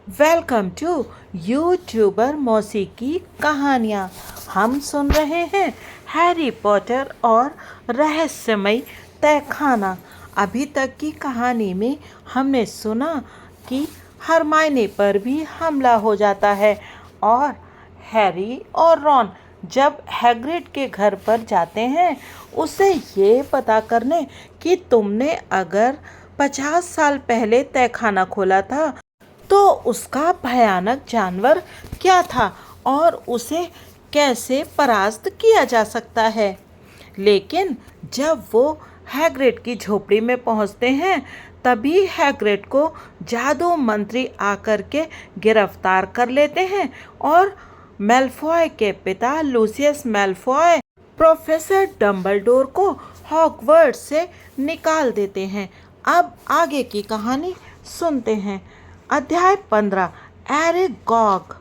Welcome to YouTuber मौसी की कहानियाँ। हम सुन रहे हैं हैरी पॉटर और रहस्यमयी तहखाना। अभी तक की कहानी में हमने सुना कि हरमाइनी पर भी हमला हो जाता है और हैरी और रॉन जब हैग्रिड के घर पर जाते हैं उसे ये पता करने कि तुमने अगर 50 साल पहले तहखाना खोला था तो उसका भयानक जानवर क्या था और उसे कैसे परास्त किया जा सकता है। लेकिन जब वो हैग्रिड की झोपड़ी में पहुंचते हैं तभी हैग्रिड को जादू मंत्री आकर के गिरफ्तार कर लेते हैं और मेलफॉय के पिता लूसियस मेलफॉय प्रोफेसर डम्बलडोर को हॉगवर्ट्स से निकाल देते हैं। अब आगे की कहानी सुनते हैं। अध्याय 15 एरिक गॉग।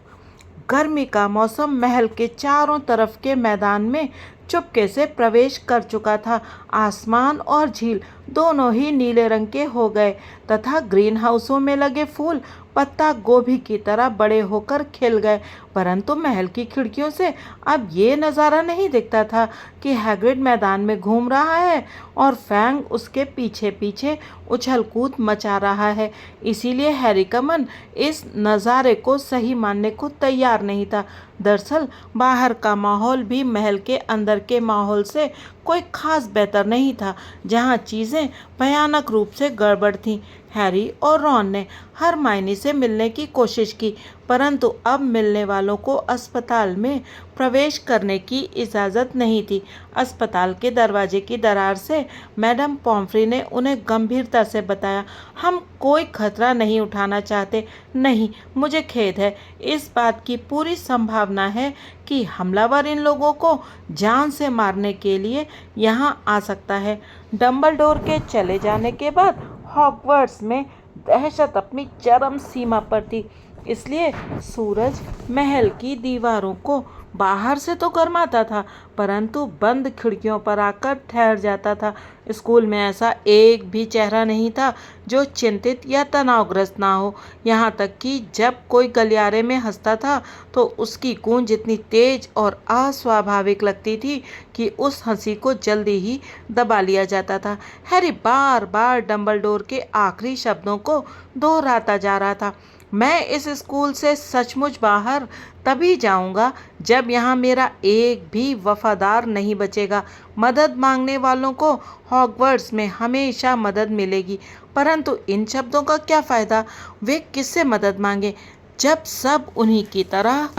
गर्मी का मौसम महल के चारों तरफ के मैदान में चुपके से प्रवेश कर चुका था। आसमान और झील दोनों ही नीले रंग के हो गए तथा ग्रीन हाउसों में लगे फूल पत्ता गोभी की तरह बड़े होकर खिल गए। परंतु महल की खिड़कियों से अब ये नज़ारा नहीं दिखता था कि हैग्रिड मैदान में घूम रहा है और फैंग उसके पीछे पीछे उछल कूद मचा रहा है। इसीलिए हैरी का मन इस नज़ारे को सही मानने को तैयार नहीं था। दरअसल बाहर का माहौल भी महल के अंदर के माहौल से कोई खास बेहतर नहीं था, जहाँ चीज़ें भयानक रूप से गड़बड़ थीं। हैरी और रॉन ने हरमाइनी से मिलने की कोशिश की, परंतु अब मिलने वालों को अस्पताल में प्रवेश करने की इजाज़त नहीं थी। अस्पताल के दरवाजे की दरार से मैडम पॉम्फ्री ने उन्हें गंभीरता से बताया, हम कोई खतरा नहीं उठाना चाहते। नहीं, मुझे खेद है, इस बात की पूरी संभावना है कि हमलावर इन लोगों को जान से मारने के लिए यहाँ आ सकता है। डंबलडोर के चले जाने के बाद हॉगवर्ट्स में दहशत अपनी चरम सीमा पर थी। इसलिए सूरज महल की दीवारों को बाहर से तो गर्माता था, परंतु बंद खिड़कियों पर आकर ठहर जाता था। स्कूल में ऐसा एक भी चेहरा नहीं था जो चिंतित या तनावग्रस्त ना हो। यहाँ तक कि जब कोई गलियारे में हंसता था तो उसकी गूंज इतनी तेज और अस्वाभाविक लगती थी कि उस हंसी को जल्दी ही दबा लिया जाता था। हैरी बार बार डंबलडोर के आखिरी शब्दों को दोहराता जा रहा था, मैं इस स्कूल से सचमुच बाहर तभी जाऊंगा जब यहाँ मेरा एक भी वफादार नहीं बचेगा। मदद मांगने वालों को हॉगवर्ट्स में हमेशा मदद मिलेगी, परंतु इन शब्दों का क्या फ़ायदा? वे किससे मदद मांगे जब सब उन्हीं की तरह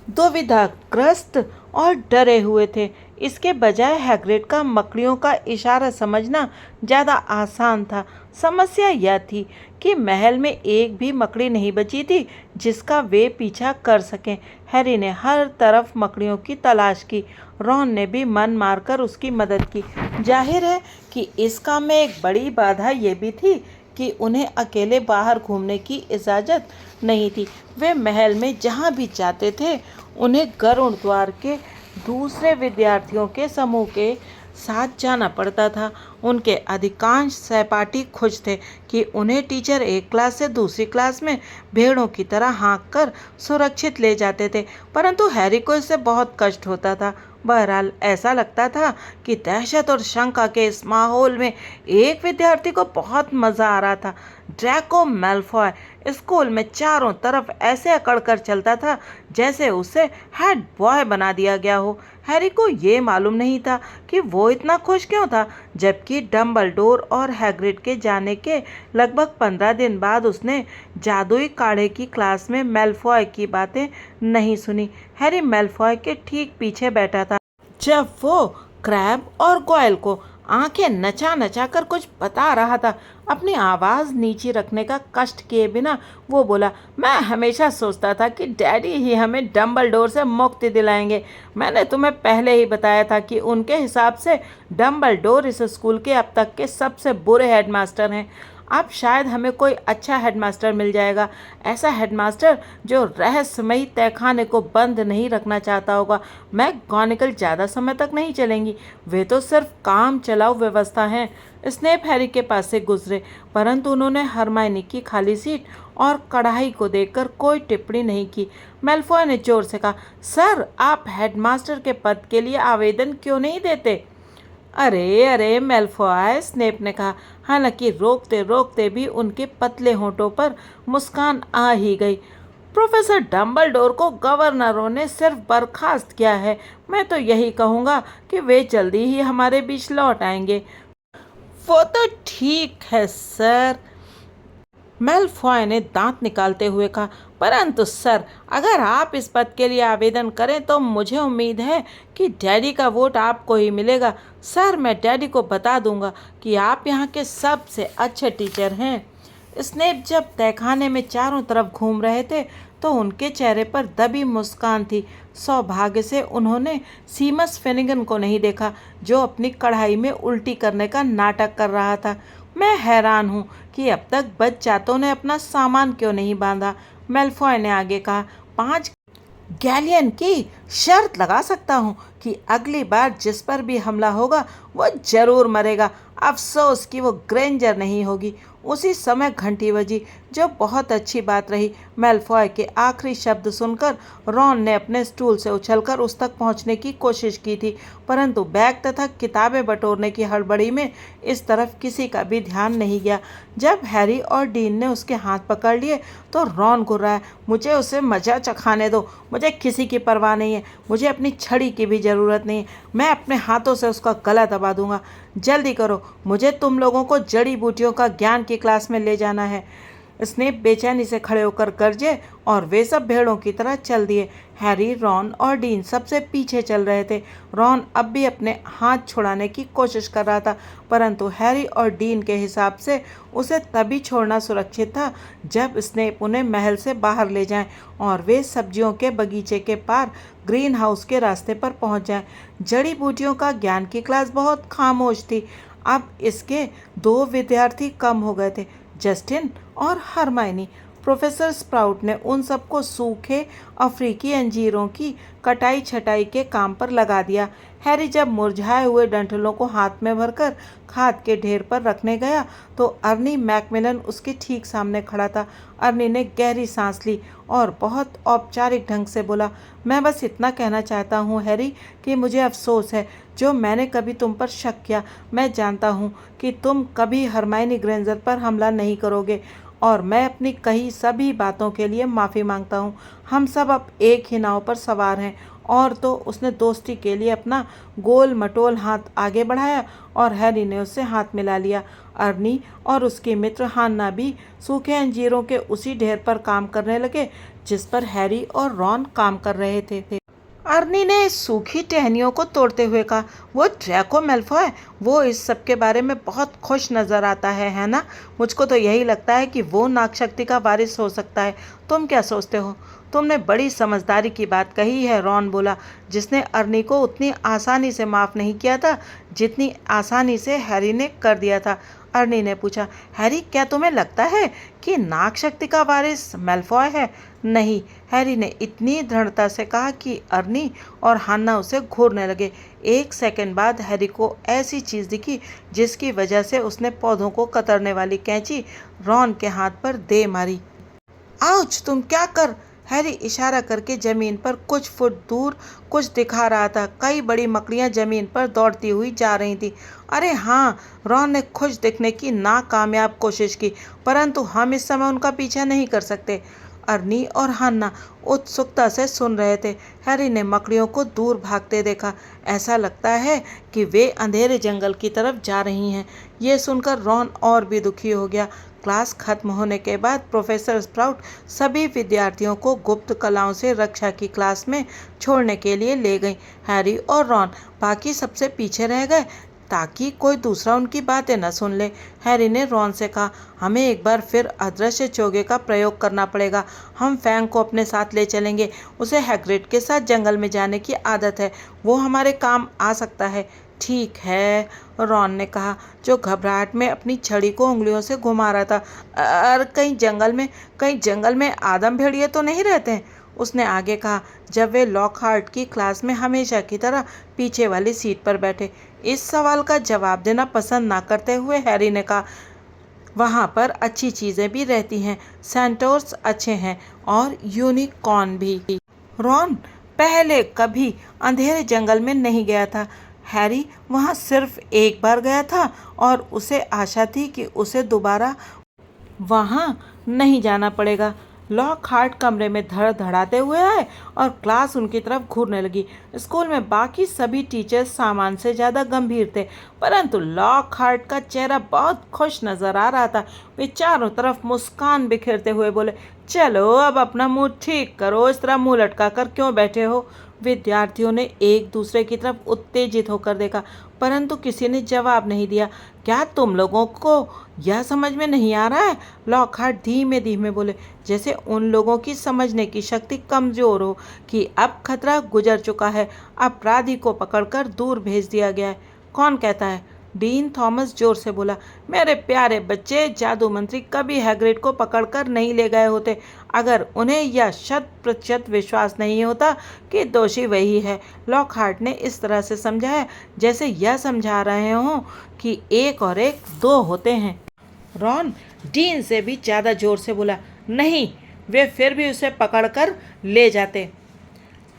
दुविधाग्रस्त और डरे हुए थे। इसके बजाय हैग्रिड का मकड़ियों का इशारा समझना ज़्यादा आसान था। समस्या यह थी कि महल में एक भी मकड़ी नहीं बची थी जिसका वे पीछा कर सकें। हैरी ने हर तरफ मकड़ियों की तलाश की। रॉन ने भी मन मारकर उसकी मदद की। जाहिर है कि इस काम में एक बड़ी बाधा ये भी थी कि उन्हें अकेले बाहर घूमने की इजाज़त नहीं थी। वे महल में जहाँ भी जाते थे उन्हें गरुड़ द्वार के दूसरे विद्यार्थियों के समूह के साथ जाना पड़ता था। उनके अधिकांश सहपाठी खुश थे कि उन्हें टीचर एक क्लास से दूसरी क्लास में भेड़ों की तरह हाँक कर सुरक्षित ले जाते थे, परंतु हैरी को इससे बहुत कष्ट होता था। बहरहाल ऐसा लगता था कि दहशत और शंका के इस माहौल में एक विद्यार्थी को बहुत मज़ा आ रहा था। ड्रैको मैलफॉय स्कूल में चारों तरफ ऐसे अकड़ कर चलता था जैसे उसे हेड बॉय बना दिया गया हो। हैरी को ये मालूम नहीं था कि वो इतना खुश क्यों था, जबकि डंबलडोर और हैग्रिड के जाने के लगभग 15 दिन बाद उसने जादुई काढ़े की क्लास में मेलफॉय की बातें नहीं सुनी। हैरी मेलफॉय के ठीक पीछे बैठा था। जब वो क्रैब और गोयल को आंखें नचा नचा कर कुछ बता रहा था, अपनी आवाज़ नीचे रखने का कष्ट किए बिना वो बोला, मैं हमेशा सोचता था कि डैडी ही हमें डंबलडोर से मुक्ति दिलाएंगे। मैंने तुम्हें पहले ही बताया था कि उनके हिसाब से डंबलडोर इस स्कूल के अब तक के सबसे बुरे हेडमास्टर हैं। अब शायद हमें कोई अच्छा हेडमास्टर मिल जाएगा, ऐसा हेडमास्टर जो रहस्यमयी तहखाने को बंद नहीं रखना चाहता होगा। मैगोनागल ज़्यादा समय तक नहीं चलेंगी, वे तो सिर्फ काम चलाऊ व्यवस्था हैं। स्नेप हैरी के पास से गुजरे, परंतु उन्होंने हरमाइनी की खाली सीट और कढ़ाई को देखकर कोई टिप्पणी नहीं की। मेलफॉय ने जोर से कहा, सर, आप हेडमास्टर के पद के लिए आवेदन क्यों नहीं देते? अरे अरे मेलफॉय, स्नेप ने कहा, हालांकि रोकते रोकते भी उनके पतले होंठों पर मुस्कान आ ही गई। प्रोफेसर डम्बलडोर को गवर्नरों ने सिर्फ बर्खास्त किया है। मैं तो यही कहूँगा कि वे जल्दी ही हमारे बीच लौट आएंगे। वो तो ठीक है सर, मेलफॉय ने दांत निकालते हुए कहा, परंतु सर, अगर आप इस पद के लिए आवेदन करें तो मुझे उम्मीद है कि डैडी का वोट आपको ही मिलेगा। सर, मैं डैडी को बता दूंगा कि आप यहाँ के सबसे अच्छे टीचर हैं। स्नेप जब तहखाने में चारों तरफ घूम रहे थे तो उनके चेहरे पर दबी मुस्कान थी। सौभाग्य से उन्होंने सीमस फिनिगन को नहीं देखा, जो अपनी कढ़ाई में उल्टी करने का नाटक कर रहा था। मैं हैरान हूँ कि अब तक बच्चातों ने अपना सामान क्यों नहीं बांधा, मेलफॉय ने आगे कहा। 5 गैलियन की शर्त लगा सकता हूँ कि अगली बार जिस पर भी हमला होगा वो जरूर मरेगा। अफसोस कि वो ग्रेंजर नहीं होगी। उसी समय घंटी बजी, जो बहुत अच्छी बात रही। मेलफॉय के आखिरी शब्द सुनकर रॉन ने अपने स्टूल से उछलकर उस तक पहुंचने की कोशिश की थी, परंतु बैग तथा किताबें बटोरने की हड़बड़ी में इस तरफ किसी का भी ध्यान नहीं गया। जब हैरी और डीन ने उसके हाथ पकड़ लिए तो रॉन घुर्राया, मुझे उसे मजा चखाने दो, मुझे किसी की परवाह नहीं है, मुझे अपनी छड़ी की भी ज़रूरत नहीं है, मैं अपने हाथों से उसका गला दबा दूंगा। जल्दी करो, मुझे तुम लोगों को जड़ी बूटियों का ज्ञान की क्लास में ले जाना है। स्नेप बेचैनी से खड़े होकर गरजे और वे सब भेड़ों की तरह चल दिए। हैरी, रॉन और डीन सबसे पीछे चल रहे थे। रॉन अब भी अपने हाथ छुड़ाने की कोशिश कर रहा था, परंतु हैरी और डीन के हिसाब से उसे तभी छोड़ना सुरक्षित था जब स्नेप उन्हें महल से बाहर ले जाएं और वे सब्जियों के बगीचे के पार ग्रीन हाउस के रास्ते पर पहुंच जाएं। जड़ी बूटियों का ज्ञान की क्लास बहुत खामोश थी। अब इसके 2 विद्यार्थी कम हो गए थे, जस्टिन और हरमाइनी। प्रोफेसर स्प्राउट ने उन सबको सूखे अफ्रीकी अंजीरों की कटाई छटाई के काम पर लगा दिया। हैरी जब मुरझाए हुए डंठलों को हाथ में भरकर खाद के ढेर पर रखने गया तो अर्नी मैकमिलन उसके ठीक सामने खड़ा था। अर्नी ने गहरी सांस ली और बहुत औपचारिक ढंग से बोला, मैं बस इतना कहना चाहता हूँ हैरी कि मुझे अफसोस है जो मैंने कभी तुम पर शक किया। मैं जानता हूँ कि तुम कभी हरमाइनी ग्रेंजर पर हमला नहीं करोगे और मैं अपनी कही सभी बातों के लिए माफ़ी मांगता हूँ। हम सब अब एक ही नाव पर सवार हैं। और तो उसने दोस्ती के लिए अपना गोल मटोल हाथ आगे बढ़ाया और हैरी ने उससे हाथ मिला लिया। अर्नी और उसके मित्र हान्ना भी सूखे अंजीरों के उसी ढेर पर काम करने लगे जिस पर हैरी और रॉन काम कर रहे थे। अर्नी ने सूखी टहनियों को तोड़ते हुए कहा, वो ड्रैको मेल्फॉय, वो इस सब के बारे में बहुत खुश नज़र आता है ना? मुझको तो यही लगता है कि वो नागशक्ति का वारिस हो सकता है। तुम क्या सोचते हो? तुमने बड़ी समझदारी की बात कही है, रॉन बोला, जिसने अर्नी को उतनी आसानी से माफ़ नहीं किया था जितनी आसानी से हैरी ने कर दिया था। अर्नी ने पूछा, हैरी, क्या तुम्हें लगता है कि नागशक्ति का वारिस मेल्फॉय है? नहीं, हैरी ने इतनी दृढ़ता से कहा कि अर्नी और हान्ना उसे घूरने लगे। 1 सेकंड बाद हैरी को ऐसी चीज़ दिखी जिसकी वजह से उसने पौधों को कतरने वाली कैंची रॉन के हाथ पर दे मारी। आउच, तुम क्या कर? हैरी इशारा करके जमीन पर कुछ फुट दूर कुछ दिखा रहा था। कई बड़ी मकड़ियां जमीन पर दौड़ती हुई जा रही थी। अरे हाँ, रॉन ने खुश दिखने की नाकामयाब कोशिश की, परंतु हम इस समय उनका पीछा नहीं कर सकते। अर्नी और हन्ना उत्सुकता से सुन रहे थे। हैरी ने मकड़ियों को दूर भागते देखा। ऐसा लगता है कि वे अंधेरे जंगल की तरफ जा रही हैं। ये सुनकर रॉन और भी दुखी हो गया। क्लास खत्म होने के बाद प्रोफेसर स्प्राउट सभी विद्यार्थियों को गुप्त कलाओं से रक्षा की क्लास में छोड़ने के लिए ले गई। हैरी और रॉन बाकी सबसे पीछे रह गए ताकि कोई दूसरा उनकी बातें न सुन ले। हैरी ने रॉन से कहा, हमें एक बार फिर अदृश्य चोगे का प्रयोग करना पड़ेगा। हम फैंग को अपने साथ ले चलेंगे। उसे हैग्रिड के साथ जंगल में जाने की आदत है, वो हमारे काम आ सकता है। ठीक है, रॉन ने कहा, जो घबराहट में अपनी छड़ी को उंगलियों से घुमा रहा था। कहीं जंगल में आदम भेड़िए तो नहीं रहते हैं? उसने आगे कहा, जब वे लॉकहार्ट की क्लास में हमेशा की तरह पीछे वाली सीट पर बैठे। इस सवाल का जवाब देना पसंद ना करते हुए हैरी ने कहा, वहाँ पर अच्छी चीज़ें भी रहती हैं, सेंटोर्स अच्छे हैं और यूनिकॉर्न भी। रॉन पहले कभी अंधेरे जंगल में नहीं गया था। हैरी वहाँ सिर्फ एक बार गया था और उसे आशा थी कि उसे दोबारा वहाँ नहीं जाना पड़ेगा। लॉकहार्ट कमरे में धड़धड़ाते हुए आए और क्लास उनकी तरफ घूरने लगी। स्कूल में बाकी सभी टीचर्स सामान से ज़्यादा गंभीर थे, परंतु लॉकहार्ट का चेहरा बहुत खुश नजर आ रहा था। वे चारों तरफ मुस्कान बिखेरते हुए बोले, चलो अब अपना मूड ठीक करो, इस तरह मुंह लटका कर क्यों बैठे हो। विद्यार्थियों ने एक दूसरे की तरफ उत्तेजित होकर देखा, परंतु किसी ने जवाब नहीं दिया। क्या तुम लोगों को यह समझ में नहीं आ रहा है? लॉकहार्ट धीमे धीमे बोले, जैसे उन लोगों की समझने की शक्ति कमजोर हो कि अब खतरा गुजर चुका है, अपराधी को पकड़कर दूर भेज दिया गया है। कौन कहता है? डीन थॉमस जोर से बोला, मेरे प्यारे बच्चे, जादू मंत्री कभी हैग्रिड को पकड़कर नहीं ले गए होते अगर उन्हें यह 100% विश्वास नहीं होता कि दोषी वही है। लॉकहार्ट ने इस तरह से समझाया जैसे यह समझा रहे हों कि 1 और 1 2 होते हैं। रॉन डीन से भी ज़्यादा जोर से बोला, नहीं, वे फिर भी उसे पकड़कर ले जाते।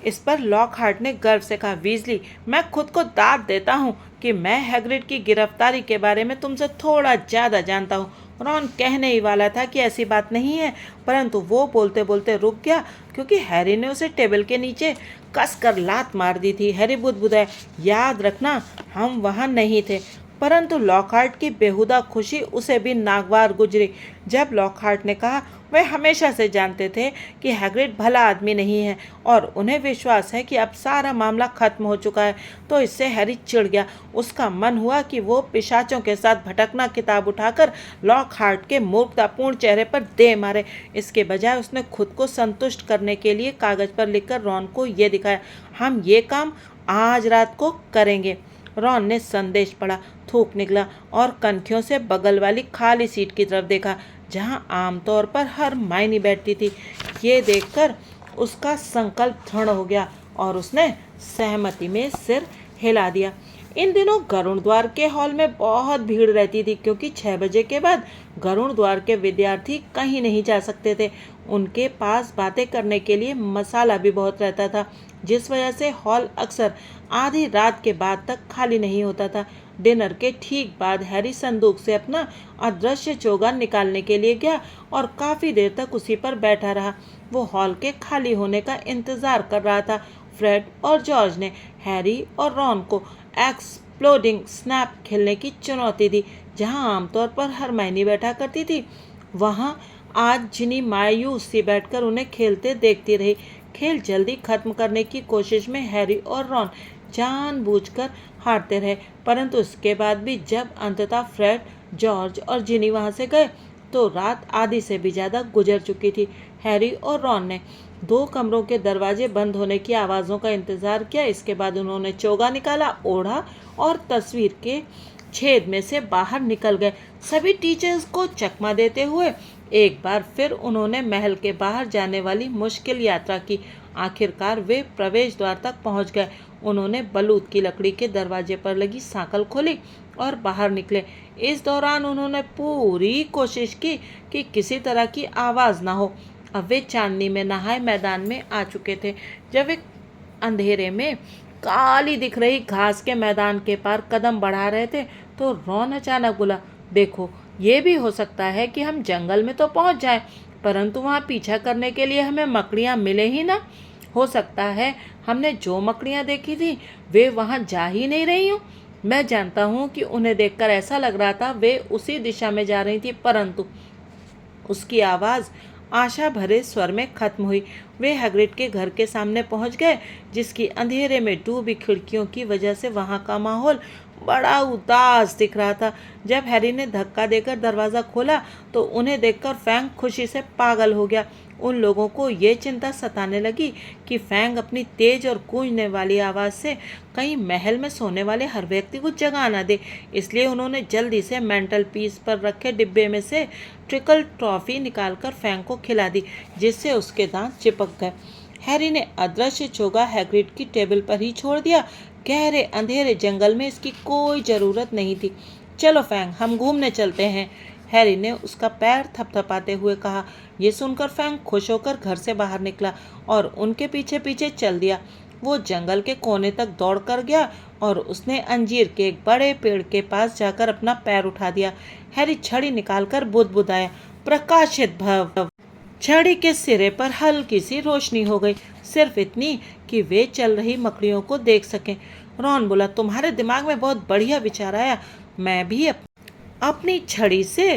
इस पर लॉकहार्ट ने गर्व से कहा, वीजली, मैं खुद को दाद देता हूँ कि मैं हैग्रिड की गिरफ्तारी के बारे में तुमसे थोड़ा ज़्यादा जानता हूँ। रॉन कहने ही वाला था कि ऐसी बात नहीं है, परंतु वो बोलते बोलते रुक गया क्योंकि हैरी ने उसे टेबल के नीचे कसकर लात मार दी थी। हैरी बुदबुदाया, याद रखना हम वहाँ नहीं थे। परंतु लॉकहार्ट की बेहुदा खुशी उसे भी नागवार गुजरी जब लॉकहार्ट ने कहा, वे हमेशा से जानते थे कि हैग्रिड भला आदमी नहीं है और उन्हें विश्वास है कि अब सारा मामला खत्म हो चुका है। तो इससे हैरी चिढ़ गया। उसका मन हुआ कि वो पिशाचों के साथ भटकना किताब उठाकर लॉकहार्ट के मूर्खतापूर्ण चेहरे पर दे मारे। इसके बजाय उसने खुद को संतुष्ट करने के लिए कागज पर लिखकर रॉन को ये दिखाया, हम ये काम आज रात को करेंगे। रॉन ने संदेश पढ़ा, थूक निकला और कनखियों से बगल वाली खाली सीट की तरफ देखा जहां आमतौर पर हरमाइनी बैठती थी। ये देखकर उसका संकल्प दृढ़ हो गया और उसने सहमति में सिर हिला दिया। इन दिनों गरुड़ द्वार के हॉल में बहुत भीड़ रहती थी क्योंकि 6 बजे के बाद गरुड़ द्वार के विद्यार्थी कहीं नहीं जा सकते थे। उनके पास बातें करने के लिए मसाला भी बहुत रहता था, जिस वजह से हॉल अक्सर आधी रात के बाद तक खाली नहीं होता था। डिनर के ठीक बाद हैरी संदूक से अपना अदृश्य चोगा निकालने के लिए गया और काफ़ी देर तक उसी पर बैठा रहा। वो हॉल के खाली होने का इंतज़ार कर रहा था। फ्रेड और जॉर्ज ने हैरी और रॉन को एक्सप्लोडिंग स्नैप खेलने की चुनौती दी। जहां आमतौर पर हरमाइनी बैठा करती थी, वहां आज जिनी मायूस सी बैठकर उन्हें खेलते देखती रही। खेल जल्दी खत्म करने की कोशिश में हैरी और रॉन जानबूझकर हारते रहे, परंतु इसके बाद भी जब अंततः फ्रेड, जॉर्ज और जिनी वहां से गए तो रात आधी से भी ज़्यादा गुजर चुकी थी। हैरी और रॉन ने 2 कमरों के दरवाजे बंद होने की आवाज़ों का इंतज़ार किया। इसके बाद उन्होंने चोगा निकाला, ओढ़ा और तस्वीर के छेद में से बाहर निकल गए। सभी टीचर्स को चकमा देते हुए एक बार फिर उन्होंने महल के बाहर जाने वाली मुश्किल यात्रा की। आखिरकार वे प्रवेश द्वार तक पहुंच गए। उन्होंने बलूत की लकड़ी के दरवाजे पर लगी सांकल खोली और बाहर निकले। इस दौरान उन्होंने पूरी कोशिश की कि किसी तरह की आवाज़ ना हो। अब वे चांदनी में नहाए मैदान में आ चुके थे। जब वे अंधेरे में काली दिख रही घास के मैदान के पार कदम बढ़ा रहे थे तो रॉन अचानक बोला, देखो, ये भी हो सकता है कि हम जंगल में तो पहुंच जाएं, परंतु वहां पीछा करने के लिए हमें मकड़ियां मिले ही ना। हो सकता है हमने जो मकड़ियां देखी थी वे वहां जा ही नहीं रही हों। मैं जानता हूं कि उन्हें देखकर ऐसा लग रहा था वे उसी दिशा में जा रही थी, परंतु उसकी आवाज़ आशा भरे स्वर में खत्म हुई। वे हैग्रिड के घर के सामने पहुंच गए, जिसकी अंधेरे में डूबी खिड़कियों की वजह से वहां का माहौल बड़ा उदास दिख रहा था। जब हैरी ने धक्का देकर दरवाज़ा खोला तो उन्हें देखकर फैंग खुशी से पागल हो गया। उन लोगों को ये चिंता सताने लगी कि फैंग अपनी तेज और गूंजने वाली आवाज़ से कहीं महल में सोने वाले हर व्यक्ति को जगा ना दे। इसलिए उन्होंने जल्दी से मेंटल पीस पर रखे डिब्बे में से ट्रिकल टॉफ़ी निकालकर फैंग को खिला दी, जिससे उसके दांत चिपक गए। हैरी ने अदृश्य चोगा हैग्रिड की टेबल पर ही छोड़ दिया। गहरे अंधेरे जंगल में इसकी कोई ज़रूरत नहीं थी। चलो फैंग, हम घूमने चलते हैं। हैरी ने उसका पैर थपथपाते हुए कहा। ये सुनकर फैंग खुश होकर घर से बाहर निकला और उनके पीछे पीछे चल दिया। वो जंगल के कोने तक दौड़ कर गया और उसने अंजीर के एक बड़े पेड़ के पास जाकर अपना पैर उठा दिया। हैरी छड़ी निकालकर बुदबुदाया, प्रकाशित भव। छड़ी के सिरे पर हल्की सी रोशनी हो गई, सिर्फ इतनी कि वे चल रही मकड़ियों को देख सकें। रॉन बोला, तुम्हारे दिमाग में बहुत बढ़िया विचार आया। मैं भी अपनी छड़ी से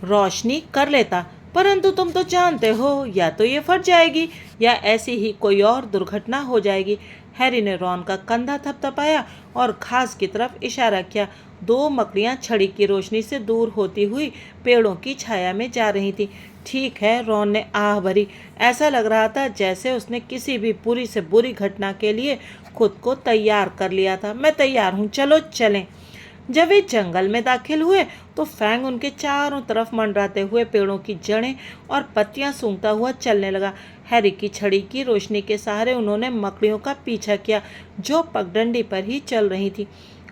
रोशनी कर लेता, परंतु तुम तो जानते हो या तो ये फट जाएगी या ऐसी ही कोई और दुर्घटना हो जाएगी। हैरी ने रॉन का कंधा थपथपाया और घास की तरफ इशारा किया। दो मकड़ियां छड़ी की रोशनी से दूर होती हुई पेड़ों की छाया में जा रही थी। ठीक है, रॉन ने आह भरी। ऐसा लग रहा था जैसे उसने किसी भी बुरी से बुरी घटना के लिए खुद को तैयार कर लिया था। मैं तैयार हूँ, चलो चलें। जब वे जंगल में दाखिल हुए तो फैंग उनके चारों तरफ मंडराते हुए पेड़ों की जड़ें और पत्तियां सूंघता हुआ चलने लगा। हैरी की छड़ी की रोशनी के सहारे उन्होंने मकड़ियों का पीछा किया जो पगडंडी पर ही चल रही थी।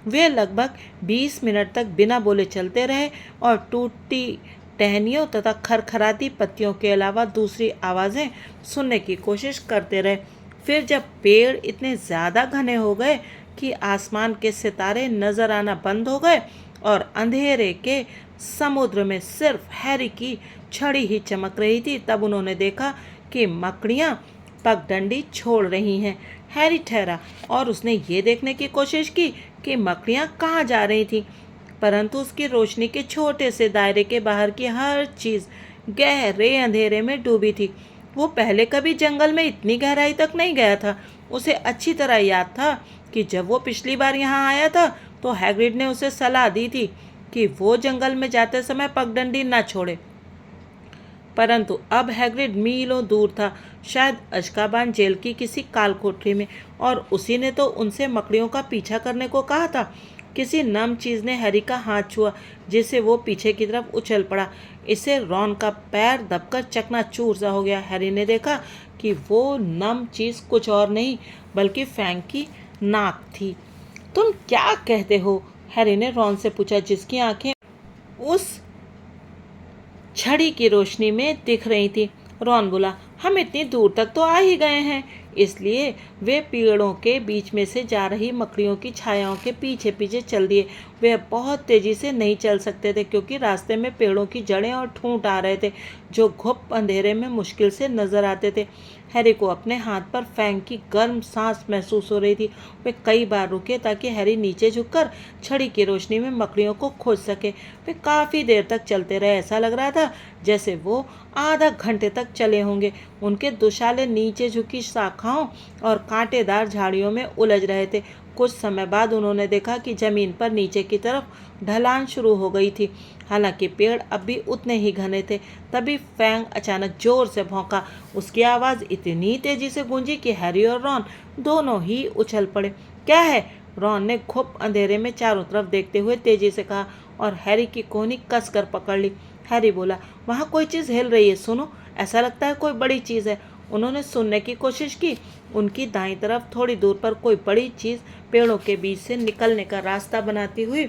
वे लगभग 20 मिनट तक बिना बोले चलते रहे और टूटी टहनियों तथा खरखराती पत्तियों के अलावा दूसरी आवाज़ें सुनने की कोशिश करते रहे। फिर जब पेड़ इतने ज़्यादा घने हो गए कि आसमान के सितारे नजर आना बंद हो गए और अंधेरे के समुद्र में सिर्फ हैरी की छड़ी ही चमक रही थी, तब उन्होंने देखा कि मकड़ियां पगडंडी छोड़ रही हैं। हैरी ठहरा और उसने ये देखने की कोशिश की कि मकड़ियां कहाँ जा रही थी, परंतु उसकी रोशनी के छोटे से दायरे के बाहर की हर चीज़ गहरे अंधेरे में डूबी थी। वो पहले कभी जंगल में इतनी गहराई तक नहीं गया था। उसे अच्छी तरह याद था कि जब वो पिछली बार यहाँ आया था तो हैग्रिड ने उसे सलाह दी थी कि वो जंगल में जाते समय पगडंडी न छोड़े, परंतु अब हैग्रिड मीलों दूर था, शायद अज़्काबान जेल की किसी काल कोठरी में, और उसी ने तो उनसे मकड़ियों का पीछा करने को कहा था। किसी नम चीज़ ने हैरी का हाथ छुआ जिससे वो पीछे की तरफ उछल पड़ा। इससे रॉन का पैर दबकर चकनाचूर सा हो गया। हैरी ने देखा कि वो नम चीज़ कुछ और नहीं बल्कि फैंग की नाक थी। तुम क्या कहते हो? हैरी ने रॉन से पूछा, जिसकी आंखें उस छड़ी की रोशनी में दिख रही थी। रॉन बोला, हम इतनी दूर तक तो आ ही गए हैं। इसलिए वे पेड़ों के बीच में से जा रही मकड़ियों की छायाओं के पीछे पीछे चल दिए। वे बहुत तेजी से नहीं चल सकते थे क्योंकि रास्ते में पेड़ों की जड़ें और ठूंठ आ रहे थे जो घुप अंधेरे में मुश्किल से नजर आते थे। हैरी को अपने हाथ पर फैंग की गर्म सांस महसूस हो रही थी। वे कई बार रुके ताकि हैरी नीचे झुककर छड़ी की रोशनी में मकड़ियों को खोज सके। वे काफ़ी देर तक चलते रहे। ऐसा लग रहा था जैसे वो आधा घंटे तक चले होंगे। उनके दुशाले नीचे झुकी शाखाओं और कांटेदार झाड़ियों में उलझ रहे थे। कुछ समय बाद उन्होंने देखा कि जमीन पर नीचे की तरफ ढलान शुरू हो गई थी। हालांकि पेड़ अब भी उतने ही घने थे। तभी फैंग अचानक जोर से भौंका। उसकी आवाज़ इतनी तेजी से गूंजी कि हैरी और रॉन दोनों ही उछल पड़े। क्या है? रॉन ने घुप अंधेरे में चारों तरफ देखते हुए तेजी से कहा और हैरी की कोहनी कसकर पकड़ ली। हैरी बोला, वहाँ कोई चीज़ हिल रही है, सुनो। ऐसा लगता है कोई बड़ी चीज़ है। उन्होंने सुनने की कोशिश की। उनकी दाईं तरफ थोड़ी दूर पर कोई बड़ी चीज़ पेड़ों के बीच से निकलने का रास्ता बनाती हुई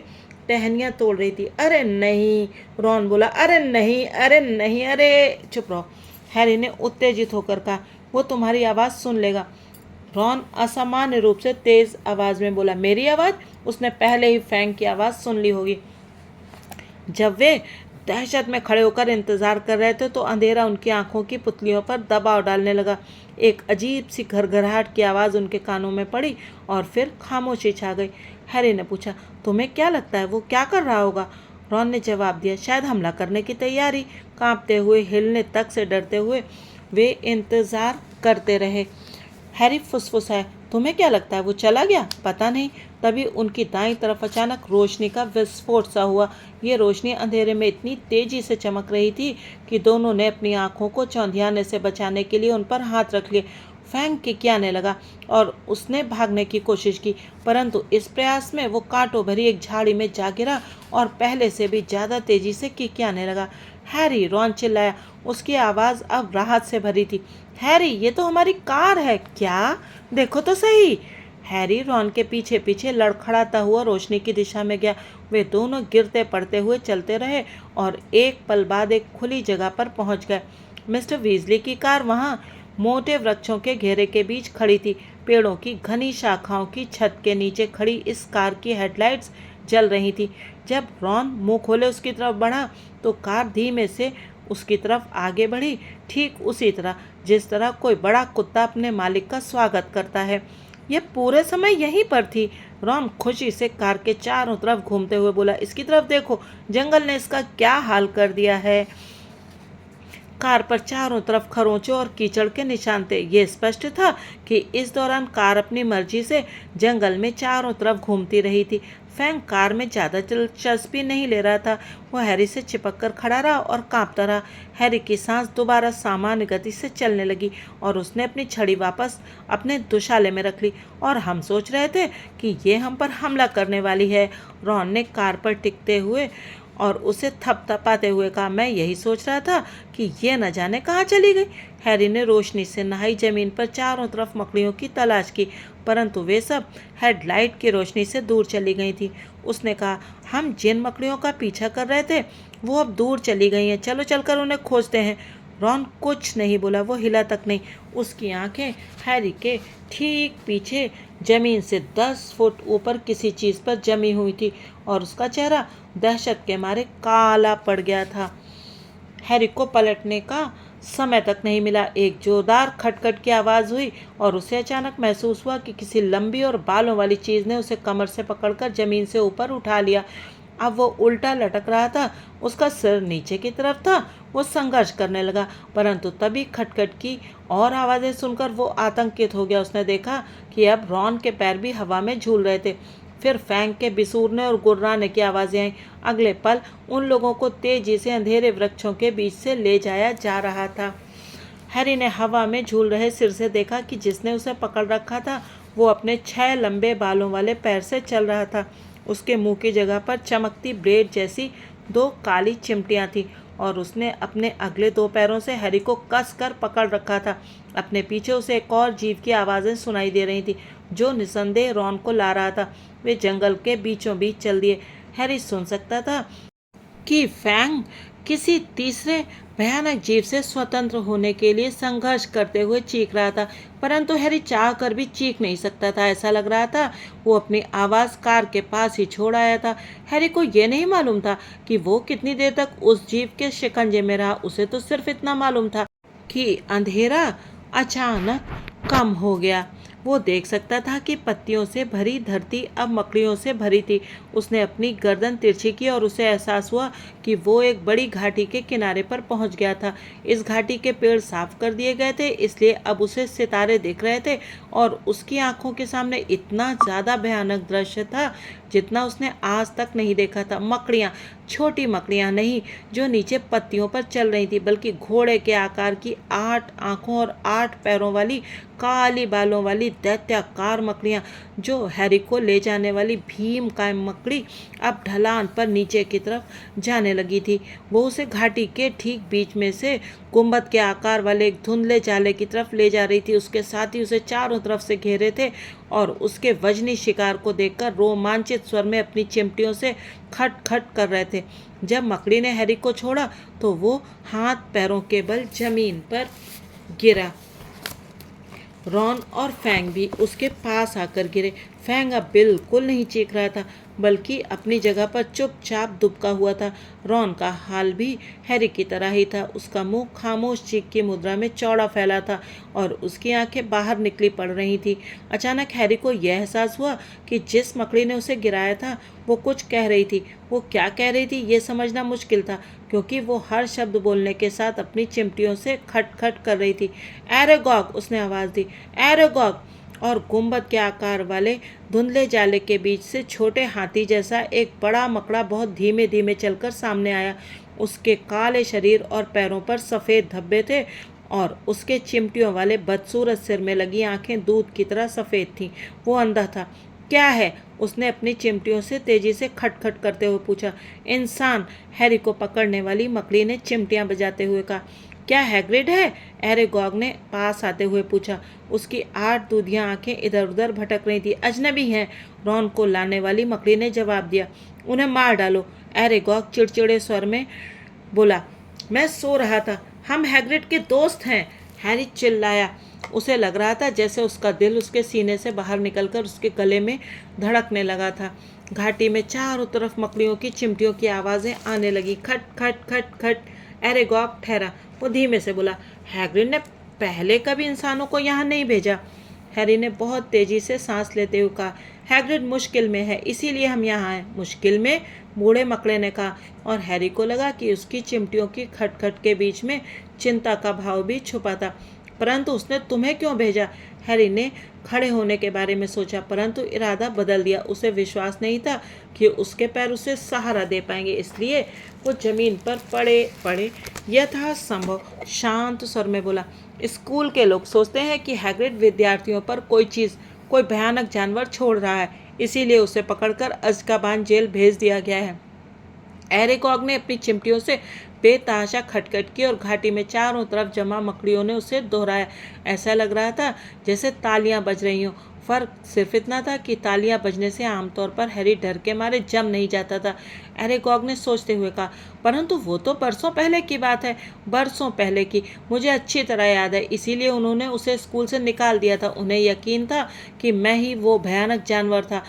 टहनियाँ तोड़ रही थी। अरे नहीं, रॉन बोला। अरे नहीं, अरे नहीं, अरे चुप रहो, हैरी ने उत्तेजित होकर कहा। वो तुम्हारी आवाज़ सुन लेगा। रॉन असामान्य रूप से तेज़ आवाज़ में बोला। मेरी आवाज़? उसने पहले ही फैंग की आवाज़ सुन ली होगी। जब वे दहशत में खड़े होकर इंतजार कर रहे थे तो अंधेरा उनकी आंखों की पुतलियों पर दबाव डालने लगा। एक अजीब सी घरघराहट की आवाज़ उनके कानों में पड़ी और फिर खामोशी छा गई। हैरी ने पूछा, तुम्हें क्या लगता है वो क्या कर रहा होगा? रॉन ने जवाब दिया, शायद हमला करने की तैयारी। कांपते हुए, हिलने तक से डरते हुए वे इंतज़ार करते रहे। हैरी फुसफुसाया, तुम्हें क्या लगता है वो चला गया? पता नहीं। तभी उनकी दाईं तरफ अचानक रोशनी का विस्फोट सा हुआ। ये रोशनी अंधेरे में इतनी तेजी से चमक रही थी कि दोनों ने अपनी आंखों को चौंधियाने से बचाने के लिए उन पर हाथ रख लिए। फैंग किकियाने लगा और उसने भागने की कोशिश की, परंतु इस प्रयास में वो कांटों भरी एक झाड़ी में जा गिरा और पहले से भी ज़्यादा तेजी से किकियाने लगा। हैरी! रॉन चिल्लाया। उसकी आवाज़ अब राहत से भरी थी। हैरी, ये तो हमारी कार है। क्या? देखो तो सही। हैरी रॉन के पीछे पीछे लड़खड़ाता हुआ रोशनी की दिशा में गया। वे दोनों गिरते पड़ते हुए चलते रहे और एक पल बाद एक खुली जगह पर पहुंच गए। मिस्टर वीजली की कार वहां मोटे वृक्षों के घेरे के बीच खड़ी थी। पेड़ों की घनी शाखाओं की छत के नीचे खड़ी इस कार की हेडलाइट्स जल रही थी। जब रॉन मुंह खोले उसकी तरफ बढ़ा तो कार धीमे से उसकी तरफ आगे बढ़ी, ठीक उसी तरह जिस तरह कोई बड़ा कुत्ता अपने मालिक का स्वागत करता है। यह पूरे समय यहीं पर थी। रॉन खुशी से कार के चारों तरफ घूमते हुए बोला, इसकी तरफ देखो, जंगल ने इसका क्या हाल कर दिया है। कार पर चारों तरफ खरोंचों और कीचड़ के निशान थे। ये स्पष्ट था कि इस दौरान कार अपनी मर्जी से जंगल में चारों तरफ घूमती रही थी। फैंग कार में ज़्यादा दिलचस्पी नहीं ले रहा था। वो हैरी से चिपक कर खड़ा रहा और कांपता रहा। हैरी की सांस दोबारा सामान्य गति से चलने लगी और उसने अपनी छड़ी वापस अपने दुशाले में रख ली। और हम सोच रहे थे कि ये हम पर हमला करने वाली है, रॉन ने कार पर टिकते हुए और उसे थपथपाते हुए कहा। मैं यही सोच रहा था कि ये न जाने कहाँ चली गई। हैरी ने रोशनी से नहाई जमीन पर चारों तरफ मकड़ियों की तलाश की, परंतु वे सब हेडलाइट की रोशनी से दूर चली गई थी। उसने कहा, हम जिन मकड़ियों का पीछा कर रहे थे वो अब दूर चली गई हैं, चलो चलकर उन्हें खोजते हैं। रॉन कुछ नहीं बोला, वो हिला तक नहीं। उसकी आंखें हैरी के ठीक पीछे जमीन से 10 फुट ऊपर किसी चीज़ पर जमी हुई थी और उसका चेहरा दहशत के मारे काला पड़ गया था। हैरी को पलटने का समय तक नहीं मिला। एक जोरदार खटखट की आवाज़ हुई और उसे अचानक महसूस हुआ कि किसी लंबी और बालों वाली चीज़ ने उसे कमर से पकड़कर जमीन से ऊपर उठा लिया। अब वो उल्टा लटक रहा था, उसका सिर नीचे की तरफ था। वो संघर्ष करने लगा, परंतु तभी खटखट की और आवाज़ें सुनकर वो आतंकित हो गया। उसने देखा कि अब रॉन के पैर भी हवा में झूल रहे थे। फिर फैंग के बिसूरने और गुर्राने की आवाज़ें आईं। अगले पल उन लोगों को तेजी से अंधेरे वृक्षों के बीच से ले जाया जा रहा था। हैरी ने हवा में झूल रहे सिर से देखा कि जिसने उसे पकड़ रखा था वो अपने 6 लंबे बालों वाले पैर से चल रहा था। उसके मुंह की जगह पर चमकती ब्लेड जैसी 2 काली चिमटियां थीं और उसने अपने अगले 2 पैरों से हैरी को कस कर पकड़ रखा था। अपने पीछे उसे एक और जीव की आवाज़ें सुनाई दे रही थीं जो निसंदेह रॉन को ला रहा था। वे जंगल के बीचों बीच चल दिए। हैरी सुन सकता था कि फैंग किसी तीसरे भयानक जीव से स्वतंत्र होने के लिए संघर्ष करते हुए चीख रहा था, परंतु हैरी चाह कर भी चीख नहीं सकता था। ऐसा लग रहा था वो अपनी आवाज़ कार के पास ही छोड़ आया था। हैरी को यह नहीं मालूम था कि वो कितनी देर तक उस जीव के शिकंजे में रहा। उसे तो सिर्फ इतना मालूम था कि अंधेरा अचानक कम हो गया। वो देख सकता था कि पत्तियों से भरी धरती अब मकड़ियों से भरी थी। उसने अपनी गर्दन तिरछी की और उसे एहसास हुआ कि वो एक बड़ी घाटी के किनारे पर पहुंच गया था। इस घाटी के पेड़ साफ कर दिए गए थे, इसलिए अब उसे सितारे दिख रहे थे और उसकी आंखों के सामने इतना ज़्यादा भयानक दृश्य था जितना उसने आज तक नहीं देखा था। मकड़ियाँ, छोटी मकड़ियाँ नहीं जो नीचे पत्तियों पर चल रही थी, बल्कि घोड़े के आकार की 8 आँखों और 8 पैरों वाली काली बालों वाली दैत्याकार मकड़ियाँ। जो हैरी को ले जाने वाली भीमकाय मकड़ी अब ढलान पर नीचे की तरफ जाने लगी थी। वो उसे घाटी के ठीक बीच में से गुंबद के आकार वाले एक धुंधले जाले की तरफ ले जा रही थी। उसके साथ ही उसे चारों तरफ से घेरे थे और उसके वजनी शिकार को देखकर रोमांचित स्वर में अपनी चिमटियों से खट खट कर रहे थे। जब मकड़ी ने हैरी को छोड़ा तो वो हाथ पैरों के बल जमीन पर गिरा। रॉन और फैंग भी उसके पास आकर गिरे। फैंग अब बिल्कुल नहीं चीख रहा था, बल्कि अपनी जगह पर चुपचाप दुबका हुआ था। रॉन का हाल भी हैरी की तरह ही था। उसका मुंह खामोश चीख की मुद्रा में चौड़ा फैला था और उसकी आंखें बाहर निकली पड़ रही थी। अचानक हैरी को यह एहसास हुआ कि जिस मकड़ी ने उसे गिराया था वो कुछ कह रही थी। वो क्या कह रही थी ये समझना मुश्किल था, क्योंकि वो हर शब्द बोलने के साथ अपनी चिमटियों से खटखट कर रही थी। एरेगॉग, उसने आवाज़ दी, एरेगॉग। और गुंबद के आकार वाले धुंधले जाले के बीच से छोटे हाथी जैसा एक बड़ा मकड़ा बहुत धीमे धीमे चलकर सामने आया। उसके काले शरीर और पैरों पर सफ़ेद धब्बे थे और उसके चिमटियों वाले बदसूरत सिर में लगी आंखें दूध की तरह सफ़ेद थीं। वो अंधा था। क्या है? उसने अपनी चिमटियों से तेजी से खटखट करते हुए पूछा। इंसान, हैरी को पकड़ने वाली मकड़ी ने चिमटियां बजाते हुए कहा। क्या हैग्रिड है? एरेगॉग ने पास आते हुए पूछा। उसकी 8 दूधियां आंखें इधर उधर भटक रही थी। अजनबी हैं, रॉन को लाने वाली मकड़ी ने जवाब दिया। उन्हें मार डालो, एरेगॉग चिड़चिड़े स्वर में बोला। मैं सो रहा था, हम हैग्रिड के दोस्त हैं, हैरी चिल्लाया। उसे लग रहा था जैसे उसका दिल उसके सीने से बाहर निकलकर उसके गले में धड़कने लगा था। घाटी में चारों तरफ मकड़ियों की चिमटियों की आवाज़ें आने लगी। खट खट खट खट। एरेगॉग ठहरा। वो धीमे से बोला, हैग्रिड ने पहले कभी इंसानों को यहाँ नहीं भेजा। हैरी ने बहुत तेजी से सांस लेते हुए कहा, हैग्रिड मुश्किल में है, इसीलिए हम यहाँ आए। मुश्किल में? बूढ़े मकड़े ने कहा, और हैरी को लगा कि उसकी चिमटियों की खटखट के बीच में चिंता का भाव भी छुपा था। परंतु उसने तुम्हें क्यों भेजा? हैरी ने खड़े होने के बारे में सोचा, परंतु इरादा बदल दिया। उसे विश्वास नहीं था कि उसके पैर उसे सहारा दे पाएंगे, इसलिए वो जमीन पर पड़े पड़े यथासंभव शांत स्वर में बोला, स्कूल के लोग सोचते हैं कि हैग्रिड विद्यार्थियों पर कोई भयानक जानवर छोड़ रहा है, इसीलिए उसे पकड़कर अज़्काबान जेल भेज दिया गया है। एरेगॉग ने अपनी चिमटियों से बेतहाशा खटखट की और घाटी में चारों तरफ जमा मकड़ियों ने उसे दोहराया। ऐसा लग रहा था जैसे तालियां बज रही हों। फर्क सिर्फ इतना था कि तालियां बजने से आमतौर पर हैरी डर के मारे जम नहीं जाता था। एरेगॉग ने सोचते हुए कहा, परंतु वो तो बरसों पहले की बात है, बरसों पहले की। मुझे अच्छी तरह याद है, इसीलिए उन्होंने उसे स्कूल से निकाल दिया था। उन्हें यकीन था कि मैं ही वो भयानक जानवर था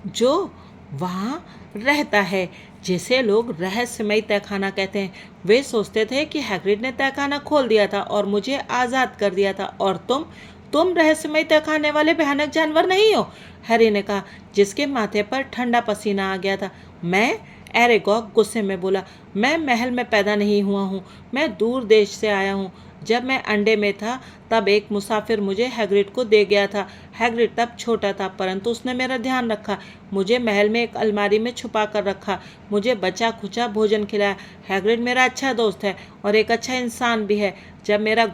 जो वहाँ रहता है, जिसे लोग रहस्यमयी तहखाना कहते हैं। वे सोचते थे कि हैग्रिड ने तहखाना खोल दिया था और मुझे आज़ाद कर दिया था। और तुम रहस्यमयी तहखाने वाले भयानक जानवर नहीं हो? हैरी ने कहा, जिसके माथे पर ठंडा पसीना आ गया था। मैं? एरेगॉग गुस्से में बोला, मैं महल में पैदा नहीं हुआ हूँ, मैं दूर देश से आया हूँ। जब मैं अंडे में था तब एक मुसाफिर मुझे हैग्रिड को दे गया था। हैग्रिड तब छोटा था, परंतु उसने मेरा ध्यान रखा, मुझे महल में एक अलमारी में छुपा कर रखा, मुझे बचा खुचा भोजन खिलाया। हैग्रिड मेरा अच्छा दोस्त है और एक अच्छा इंसान भी है। जब मेरा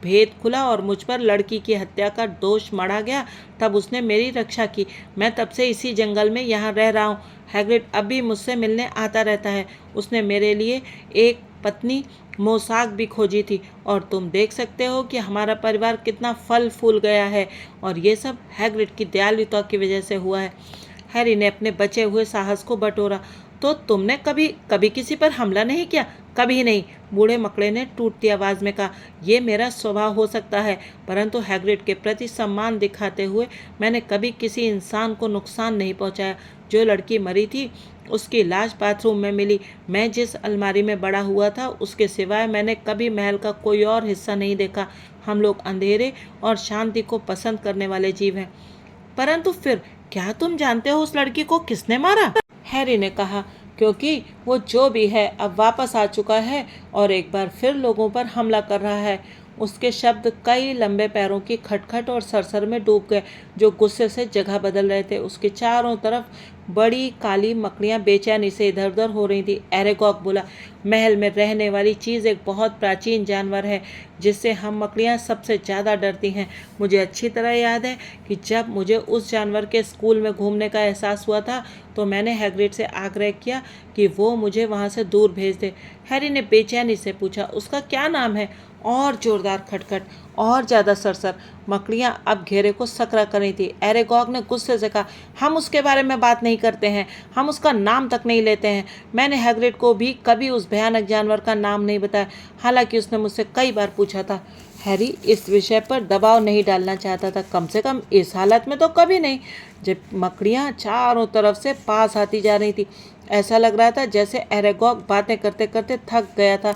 भेद खुला और मुझ पर लड़की की हत्या का दोष मढ़ा गया, तब उसने मेरी रक्षा की। मैं तब से इसी जंगल में यहाँ रह रहा हूँ। हैग्रिड अब भी मुझसे मिलने आता रहता है। उसने मेरे लिए एक पत्नी मोसाक भी खोजी थी, और तुम देख सकते हो कि हमारा परिवार कितना फल फूल गया है, और ये सब हैग्रिड की दयालुता की वजह से हुआ है। हैरी ने अपने बचे हुए साहस को बटोरा। तो तुमने कभी किसी पर हमला नहीं किया? कभी नहीं, बूढ़े मकड़े ने टूटती आवाज़ में कहा। यह मेरा स्वभाव हो सकता है, परंतु हैग्रिड के प्रति सम्मान दिखाते हुए मैंने कभी किसी इंसान को नुकसान नहीं पहुंचाया। जो लड़की मरी थी उसकी लाश बाथरूम में मिली। मैं जिस अलमारी में बड़ा हुआ था उसके सिवाय मैंने कभी महल का कोई और हिस्सा नहीं देखा। हम लोग अंधेरे और शांति को पसंद करने वाले जीव हैं। परंतु फिर क्या तुम जानते हो उस लड़की को किसने मारा? हैरी ने कहा, क्योंकि वो जो भी है अब वापस आ चुका है और एक बार फिर लोगों पर हमला कर रहा है। उसके शब्द कई लंबे पैरों की खटखट और सरसर में डूब गए, जो गुस्से से जगह बदल रहे थे। उसके चारों तरफ बड़ी काली मकड़ियाँ बेचैनी से इधर उधर हो रही थी। एरेगॉग बोला, महल में रहने वाली चीज़ एक बहुत प्राचीन जानवर है जिससे हम मकड़ियाँ सबसे ज़्यादा डरती हैं। मुझे अच्छी तरह याद है कि जब मुझे उस जानवर के स्कूल में घूमने का एहसास हुआ था तो मैंने हैग्रिड से आग्रह किया कि वो मुझे वहाँ से दूर भेज दे। हैरी ने बेचैनी से पूछा, उसका क्या नाम है? और जोरदार खटखट, और ज़्यादा सरसर। मकड़ियाँ अब घेरे को सकरा कर रही थी। एरेगॉग ने गुस्से से कहा, हम उसके बारे में बात नहीं करते हैं, हम उसका नाम तक नहीं लेते हैं। मैंने हैग्रिड को भी कभी उस भयानक जानवर का नाम नहीं बताया, हालांकि उसने मुझसे कई बार पूछा था। हैरी इस विषय पर दबाव नहीं डालना चाहता था, कम से कम इस हालत में तो कभी नहीं। जब मकड़ियाँ चारों तरफ से पास आती जा रही थी, ऐसा लग रहा था जैसे एरेगॉग बातें करते करते थक गया था।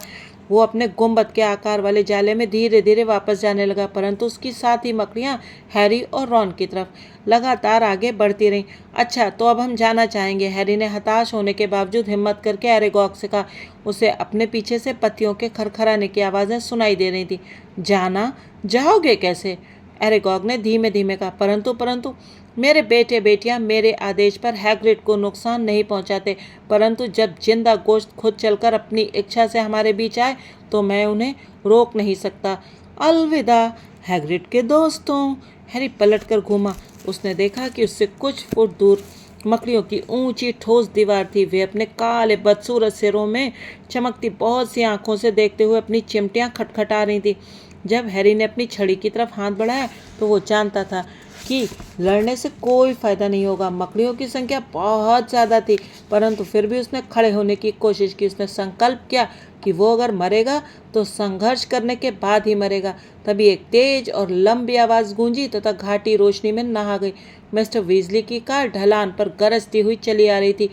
वो अपने गुंबद के आकार वाले जाले में धीरे धीरे वापस जाने लगा, परंतु उसकी साथी मकड़ियाँ हैरी और रॉन की तरफ लगातार आगे बढ़ती रहीं। अच्छा, तो अब हम जाना चाहेंगे, हैरी ने हताश होने के बावजूद हिम्मत करके एरेगॉग से कहा। उसे अपने पीछे से पत्तियों के खरखराने की आवाज़ें सुनाई दे रही थी। जाना? जाओगे कैसे? एरेगॉग ने धीमे धीमे कहा। परंतु मेरे बेटे बेटियां मेरे आदेश पर हैग्रिड को नुकसान नहीं पहुंचाते, परंतु जब जिंदा गोश्त खुद चलकर अपनी इच्छा से हमारे बीच आए तो मैं उन्हें रोक नहीं सकता। अलविदा हैग्रिड के दोस्तों। हैरी पलटकर घूमा। उसने देखा कि उससे कुछ फुट दूर मकड़ियों की ऊंची ठोस दीवार थी। वे अपने काले बदसूरत सिरों में चमकती बहुत सी आंखों से देखते हुए अपनी चिमटियां खटखटा रही थी। जब हैरी ने अपनी छड़ी की तरफ हाथ बढ़ाया तो वो जानता था कि लड़ने से कोई फायदा नहीं होगा। मकड़ियों की संख्या बहुत ज्यादा थी, परंतु फिर भी उसने खड़े होने की कोशिश की। उसने संकल्प किया कि वो अगर मरेगा तो संघर्ष करने के बाद ही मरेगा। तभी एक तेज और लंबी आवाज गूंजी तथा घाटी रोशनी में नहा गई। मिस्टर वीजली की कार ढलान पर गरजती हुई चली आ रही थी।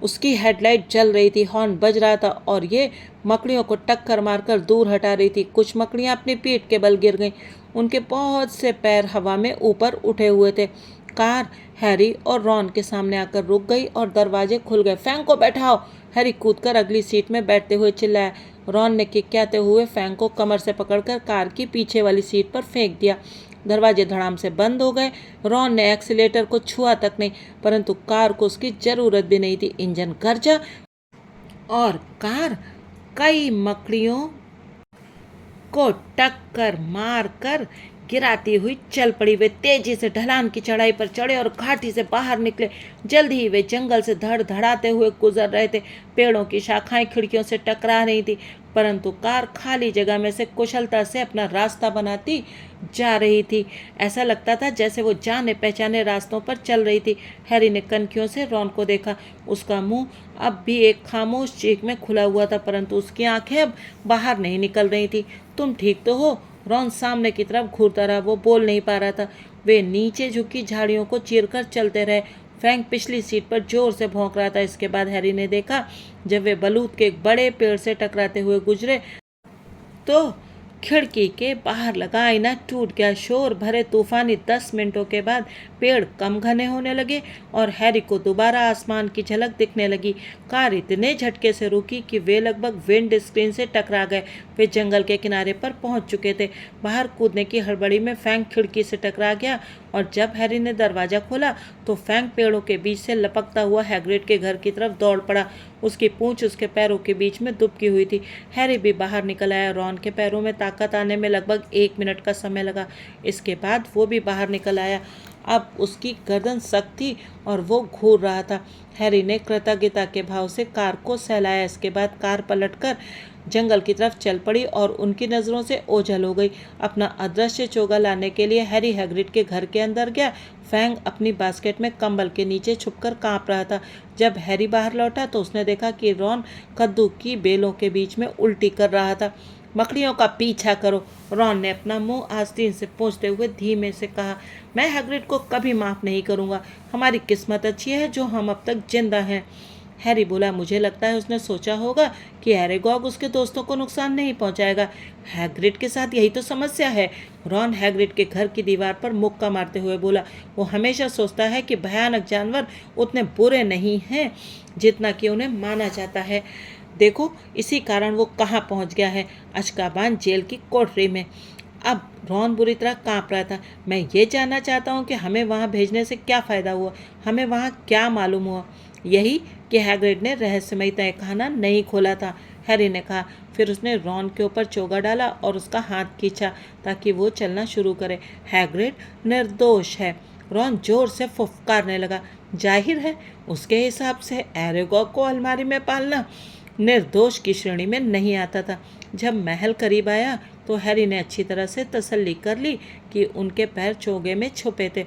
उसकी हेडलाइट जल रही थी, हॉर्न बज रहा था और ये मकड़ियों को टक्कर मारकर दूर हटा रही थी। कुछ मकड़ियां अपनी पीठ के बल गिर गईं। उनके बहुत से पैर हवा में ऊपर उठे हुए थे। कार हैरी और रॉन के सामने आकर रुक गई और दरवाजे खुल गए। फैंग को बैठाओ! हैरी कूदकर अगली सीट में बैठते हुए चिल्लाया। रॉन ने किकियाते हुए फैंग को कमर से पकड़कर कार की पीछे वाली सीट पर फेंक दिया। दरवाजे धड़ाम से बंद हो गए। रॉन ने एक्सीलेटर को छुआ तक नहीं, परंतु कार को उसकी जरूरत भी नहीं थी। इंजन गरजा और कार कई मकड़ियों को टक्कर मारकर गिराती हुई चल पड़ी। वे तेजी से ढलान की चढ़ाई पर चढ़े और घाटी से बाहर निकले। जल्दी ही वे जंगल से धड़ धड़ाते हुए गुजर रहे थे। पेड़ों की शाखाएं खिड़कियों से टकरा रही थी, परंतु कार खाली जगह में से कुशलता से अपना रास्ता बनाती जा रही थी। ऐसा लगता था जैसे वो जाने पहचाने रास्तों पर चल रही थी। हैरी ने कनखियों से रॉन को देखा। उसका मुंह अब भी एक खामोश चीख में खुला हुआ था, परंतु उसकी आंखें अब बाहर नहीं निकल रही थी। तुम ठीक तो हो? रॉन सामने की तरफ घूरता रहा। वो बोल नहीं पा रहा था। वे नीचे झुकी झाड़ियों को चीरकर चलते रहे। फ्रैंक पिछली सीट पर जोर से भौंक रहा था। इसके बाद हैरी ने देखा, जब वे बलूत के एक बड़े पेड़ से टकराते हुए गुजरे तो खिड़की के बाहर लगा आईना टूट गया। शोर भरे तूफानी 10 मिनटों के बाद पेड़ कम घने होने लगे और हैरी को दोबारा आसमान की झलक दिखने लगी। कार इतने झटके से रुकी कि वे लगभग विंड स्क्रीन से टकरा गए। वे जंगल के किनारे पर पहुंच चुके थे। बाहर कूदने की हड़बड़ी में फैंक खिड़की से टकरा गया और जब हैरी ने दरवाजा खोला तो फैंक पेड़ों के बीच से लपकता हुआ हैग्रिड के घर की तरफ दौड़ पड़ा। उसकी पूंछ उसके पैरों के बीच में दुबकी हुई थी। हैरी भी बाहर निकल आया। रॉन के पैरों में ताकत आने में लगभग 1 मिनट का समय लगा। इसके बाद वो भी बाहर निकल आया। अब उसकी गर्दन सख्त थी और वो घूर रहा था। हैरी ने कृतज्ञता के भाव से कार को सहलाया। इसके बाद कार पलटकर जंगल की तरफ चल पड़ी और उनकी नज़रों से ओझल हो गई। अपना अदृश्य चोगा लाने के लिए हैरी हैग्रिड के घर के अंदर गया। फैंग अपनी बास्केट में कंबल के नीचे छुपकर कांप रहा था। जब हैरी बाहर लौटा तो उसने देखा कि रॉन कद्दू की बेलों के बीच में उल्टी कर रहा था। मकड़ियों का पीछा करो, रॉन ने अपना मुंह आस्तीन से पोंछते हुए धीमे से कहा। मैं हैग्रिड को कभी माफ नहीं करूंगा। हमारी किस्मत अच्छी है जो हम अब तक जिंदा हैं। हैरी बोला, मुझे लगता है उसने सोचा होगा कि एरेगॉग उसके दोस्तों को नुकसान नहीं पहुंचाएगा। हैग्रिड के साथ यही तो समस्या है। रॉन हैग्रिड के घर की दीवार पर मुक्का मारते हुए बोला। वो हमेशा सोचता है कि भयानक जानवर उतने बुरे नहीं हैं जितना कि उन्हें माना जाता है। देखो, इसी कारण वो कहाँ पहुंच गया है, अज़्काबान जेल की कोठरी में। अब रॉन बुरी तरह कांप रहा था। मैं ये जानना चाहता हूँ कि हमें वहाँ भेजने से क्या फ़ायदा हुआ, हमें वहाँ क्या मालूम हुआ। यही कि हैग्रिड ने रहस्यमयी तहखाना नहीं खोला था, हैरी ने कहा। फिर उसने रॉन के ऊपर चोगा डाला और उसका हाथ खींचा ताकि वो चलना शुरू करे। हैग्रिड निर्दोष है, रॉन जोर से फुफकारने लगा। जाहिर है, उसके हिसाब से एरेगॉग को अलमारी में पालना निर्दोष की श्रेणी में नहीं आता था। जब महल करीब आया तो हैरी ने अच्छी तरह से तसल्ली कर ली कि उनके पैर चोगे में छुपे थे।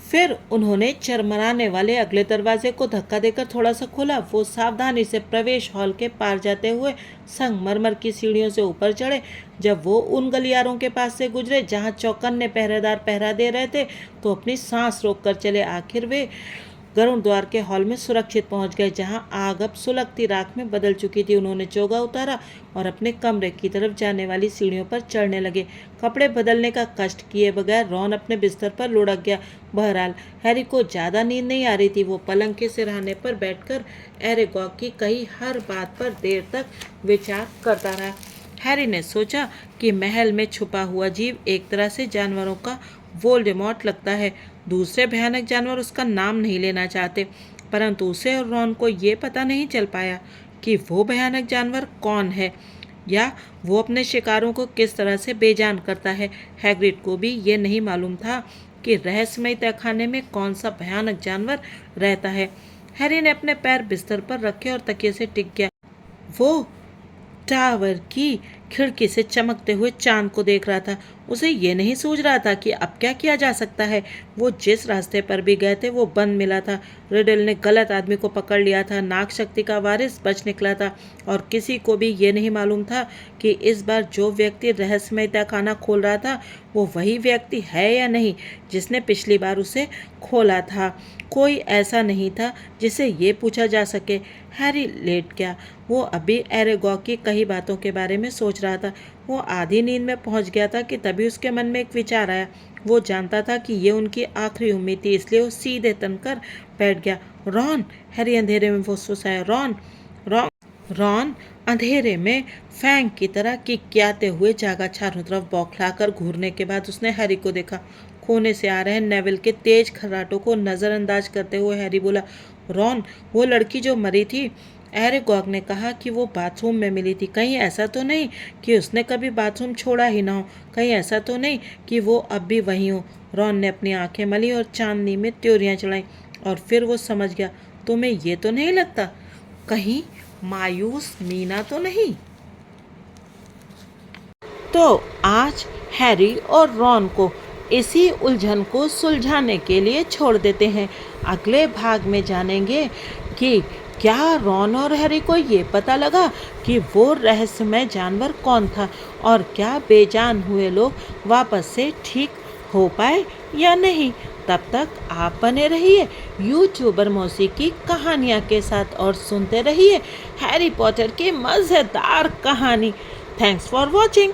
फिर उन्होंने चरमराने वाले अगले दरवाजे को धक्का देकर थोड़ा सा खोला। वो सावधानी से प्रवेश हॉल के पार जाते हुए संगमरमर की सीढ़ियों से ऊपर चढ़े। जब वो उन गलियारों के पास से गुजरे जहां चौकन्ने पहरेदार पहरा दे रहे थे तो अपनी सांस रोककर चले। आखिर वे गरुड़ द्वार के हॉल में सुरक्षित पहुंच गए, जहां आग अब सुलगती राख में बदल चुकी थी। उन्होंने चोगा उतारा और अपने कमरे की तरफ जाने वाली सीढ़ियों पर चढ़ने लगे। कपड़े बदलने का कष्ट किए बगैर रॉन अपने बिस्तर पर लुढ़क गया। बहरहाल हैरी को ज़्यादा नींद नहीं आ रही थी। वो पलंग के सिरहाने पर बैठकर एरेगॉग की कही हर बात पर देर तक विचार करता रहा। हैरी ने सोचा कि महल में छुपा हुआ जीव एक तरह से जानवरों का वोल्डेमॉर्ट लगता है। दूसरे भयानक जानवर उसका नाम नहीं लेना चाहते, परंतु उसे और रॉन को ये पता नहीं चल पाया कि वो भयानक जानवर कौन है या वो अपने शिकारों को किस तरह से बेजान करता है। हैग्रिड को भी ये नहीं मालूम था कि रहस्यमय तहखाने में कौन सा भयानक जानवर रहता है। हैरी ने अपने पैर बिस्तर पर रखे और तकिए से टिक गया। वो टावर की खिड़की से चमकते हुए चांद को देख रहा था। उसे ये नहीं सूझ रहा था कि अब क्या किया जा सकता है। वो जिस रास्ते पर भी गए थे वो बंद मिला था। रिडल ने गलत आदमी को पकड़ लिया था। नाग शक्ति का वारिस बच निकला था और किसी को भी ये नहीं मालूम था कि इस बार जो व्यक्ति रहस्यमय तहखाना खोल रहा था वो वही व्यक्ति है या नहीं जिसने पिछली बार उसे खोला था। कोई ऐसा नहीं था जिसे ये पूछा जा सके। हैरी लेट गया। वो अभी एरेगॉग की कई बातों के बारे में सोच रहा था। वो आधी नींद में पहुंच गया था कि तभी उसके मन में एक विचार आया। वो जानता था कि ये उनकी आखिरी उम्मीद थी, इसलिए वो सीधे तनकर बैठ गया। रॉन! हैरी अंधेरे में फुसफुसाया। रॉन! रॉन! रॉन अंधेरे में फैंग की तरह किकियाते हुए जागा। चारों तरफ बौखलाकर घूरने के बाद उसने हैरी को देखा। कोने से आ रहे नेविल के तेज खर्राटों को नज़रअंदाज करते हुए हैरी बोला, रॉन, वो लड़की जो मरी थी, एरेगॉग ने कहा कि वो बाथरूम में मिली थी। कहीं ऐसा तो नहीं कि उसने कभी बाथरूम छोड़ा ही ना हो? कहीं ऐसा तो नहीं कि वो अब भी वहीं हो? रॉन ने अपनी आंखें मली और चांदनी में त्योरियां चलाईं और फिर वो समझ गया। तुम्हें ये तो नहीं लगता कहीं मायूस मीना तो नहीं? तो आज हैरी और रॉन को इसी उलझन को सुलझाने के लिए छोड़ देते हैं। अगले भाग में जानेंगे कि क्या रॉन और हैरी को ये पता लगा कि वो रहस्यमय जानवर कौन था और क्या बेजान हुए लोग वापस से ठीक हो पाए या नहीं। तब तक आप बने रहिए यूट्यूबर मौसी की कहानियाँ के साथ और सुनते रहिए हैरी पॉटर की मज़ेदार कहानी। Thanks for watching.